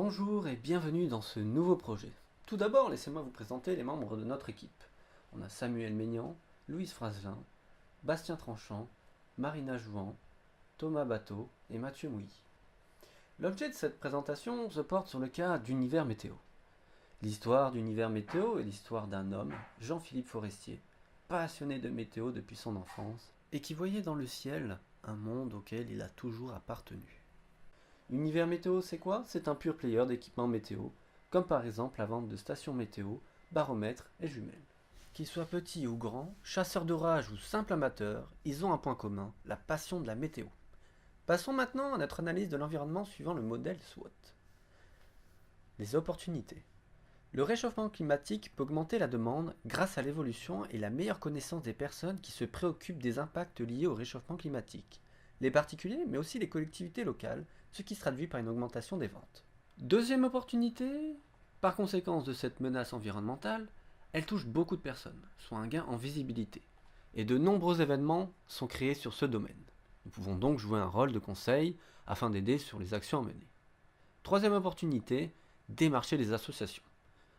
Bonjour et bienvenue dans ce nouveau projet. Tout d'abord, laissez-moi vous présenter les membres de notre équipe. On a Samuel Maignan, Louise Frazelin, Bastien Tranchant, Marina Jouan, Thomas Bateau et Mathieu Mouilly. L'objet de cette présentation se porte sur le cas d'Univers Météo. L'histoire d'Univers Météo est l'histoire d'un homme, Jean-Philippe Forestier, passionné de météo depuis son enfance et qui voyait dans le ciel un monde auquel il a toujours appartenu. Univers Météo, c'est quoi? C'est un pure player d'équipements météo, comme par exemple la vente de stations météo, baromètres et jumelles. Qu'ils soient petits ou grands, chasseurs d'orage ou simples amateurs, ils ont un point commun, la passion de la météo. Passons maintenant à notre analyse de l'environnement suivant le modèle SWOT. Les opportunités. Le réchauffement climatique peut augmenter la demande grâce à l'évolution et la meilleure connaissance des personnes qui se préoccupent des impacts liés au réchauffement climatique. Les particuliers, mais aussi les collectivités locales, ce qui se traduit par une augmentation des ventes. Deuxième opportunité, par conséquence de cette menace environnementale, elle touche beaucoup de personnes, soit un gain en visibilité. Et de nombreux événements sont créés sur ce domaine. Nous pouvons donc jouer un rôle de conseil afin d'aider sur les actions à mener. Troisième opportunité, démarcher les associations.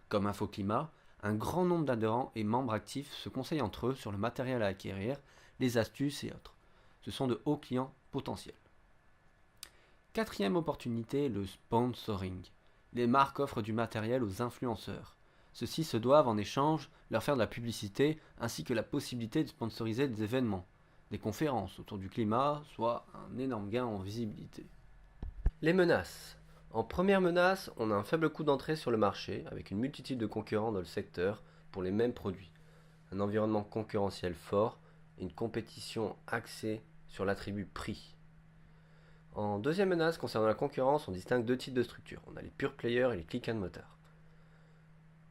Comme InfoClimat, un grand nombre d'adhérents et membres actifs se conseillent entre eux sur le matériel à acquérir, les astuces et autres. Ce sont de hauts clients potentiels. Quatrième opportunité, le sponsoring. Les marques offrent du matériel aux influenceurs. Ceux-ci se doivent en échange leur faire de la publicité ainsi que la possibilité de sponsoriser des événements, des conférences autour du climat, soit un énorme gain en visibilité. Les menaces. En première menace, on a un faible coût d'entrée sur le marché avec une multitude de concurrents dans le secteur pour les mêmes produits, un environnement concurrentiel fort et une compétition axée sur l'attribut prix. En deuxième menace, concernant la concurrence, on distingue deux types de structures. On a les pure players et les click and mortar.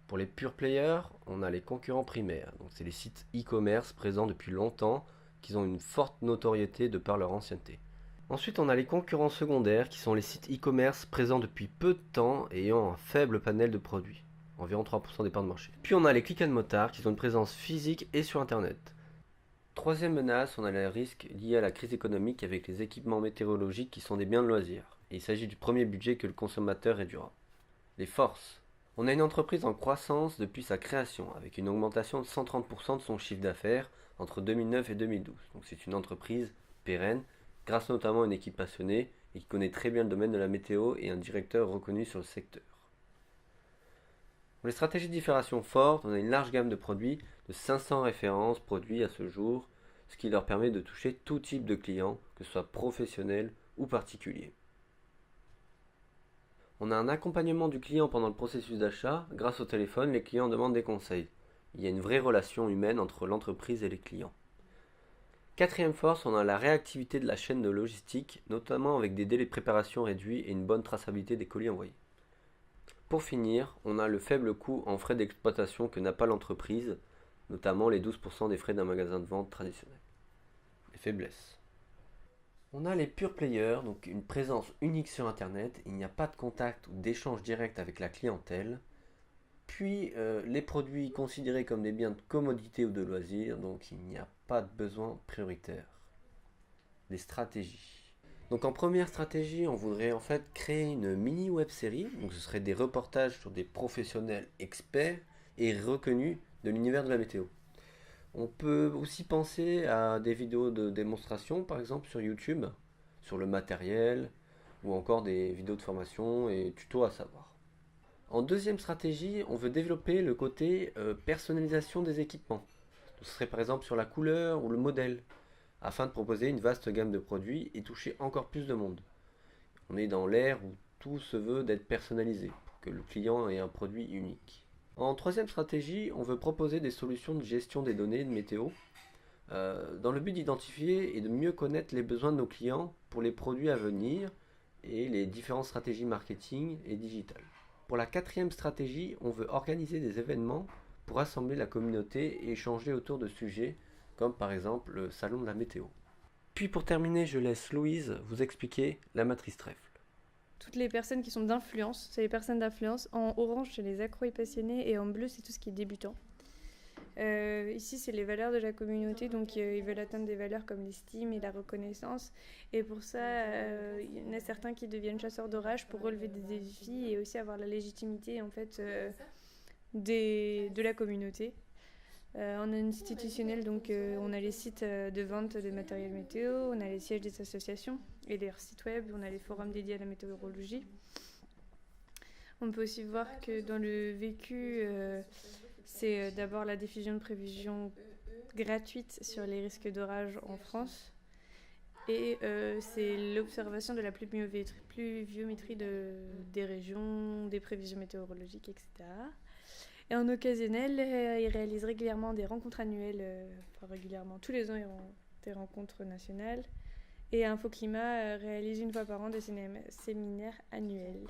Pour les pure players, on a les concurrents primaires. Donc c'est les sites e-commerce présents depuis longtemps, qui ont une forte notoriété de par leur ancienneté. Ensuite, on a les concurrents secondaires, qui sont les sites e-commerce présents depuis peu de temps et ayant un faible panel de produits, environ 3% des parts de marché. Puis on a les click and mortar, qui ont une présence physique et sur Internet. Troisième menace, on a les risques liés à la crise économique avec les équipements météorologiques qui sont des biens de loisirs. Et il s'agit du premier budget que le consommateur réduira. Les forces. On a une entreprise en croissance depuis sa création, avec une augmentation de 130% de son chiffre d'affaires entre 2009 et 2012. Donc c'est une entreprise pérenne, grâce notamment à une équipe passionnée et qui connaît très bien le domaine de la météo et un directeur reconnu sur le secteur. Pour les stratégies de différenciation fortes, on a une large gamme de produits, de 500 références produits à ce jour, ce qui leur permet de toucher tout type de clients, que ce soit professionnels ou particuliers. On a un accompagnement du client pendant le processus d'achat. Grâce au téléphone, les clients demandent des conseils. Il y a une vraie relation humaine entre l'entreprise et les clients. Quatrième force, on a la réactivité de la chaîne de logistique, notamment avec des délais de préparation réduits et une bonne traçabilité des colis envoyés. Pour finir, on a le faible coût en frais d'exploitation que n'a pas l'entreprise, notamment les 12% des frais d'un magasin de vente traditionnel. Les faiblesses. On a les pure players, donc une présence unique sur Internet, il n'y a pas de contact ou d'échange direct avec la clientèle. Puis les produits considérés comme des biens de commodité ou de loisir, donc il n'y a pas de besoin prioritaire. Les stratégies. Donc en première stratégie, on voudrait en fait créer une mini web série, donc ce serait des reportages sur des professionnels experts et reconnus de l'univers de la météo. On peut aussi penser à des vidéos de démonstration, par exemple sur YouTube, sur le matériel, ou encore des vidéos de formation et tutos à savoir. En deuxième stratégie, on veut développer le côté personnalisation des équipements. Ce serait par exemple sur la couleur ou le modèle, afin de proposer une vaste gamme de produits et toucher encore plus de monde. On est dans l'ère où tout se veut d'être personnalisé, pour que le client ait un produit unique. En troisième stratégie, on veut proposer des solutions de gestion des données de météo, dans le but d'identifier et de mieux connaître les besoins de nos clients pour les produits à venir et les différentes stratégies marketing et digitales. Pour la quatrième stratégie, on veut organiser des événements pour rassembler la communauté et échanger autour de sujets comme par exemple le salon de la météo. Puis pour terminer, je laisse Louise vous expliquer la matrice trèfle. Toutes les personnes qui sont d'influence, c'est les personnes d'influence. En orange, c'est les accros et passionnés, et en bleu, c'est tout ce qui est débutant. Ici, c'est les valeurs de la communauté, donc ils veulent atteindre des valeurs comme l'estime et la reconnaissance. Et pour ça, il y en a certains qui deviennent chasseurs d'orage pour relever des défis et aussi avoir la légitimité en fait de la communauté. En institutionnel, donc on a les sites de vente de matériel météo, on a les sièges des associations et leurs sites web, on a les forums dédiés à la météorologie. On peut aussi voir que dans le vécu, c'est d'abord la diffusion de prévisions gratuites sur les risques d'orage en France et c'est l'observation de la pluviométrie des régions, des prévisions météorologiques, etc. Et en occasionnel, ils réalisent régulièrement des rencontres annuelles, régulièrement, tous les ans, ils ont des rencontres nationales. Et Infoclimat réalise une fois par an des séminaires annuels.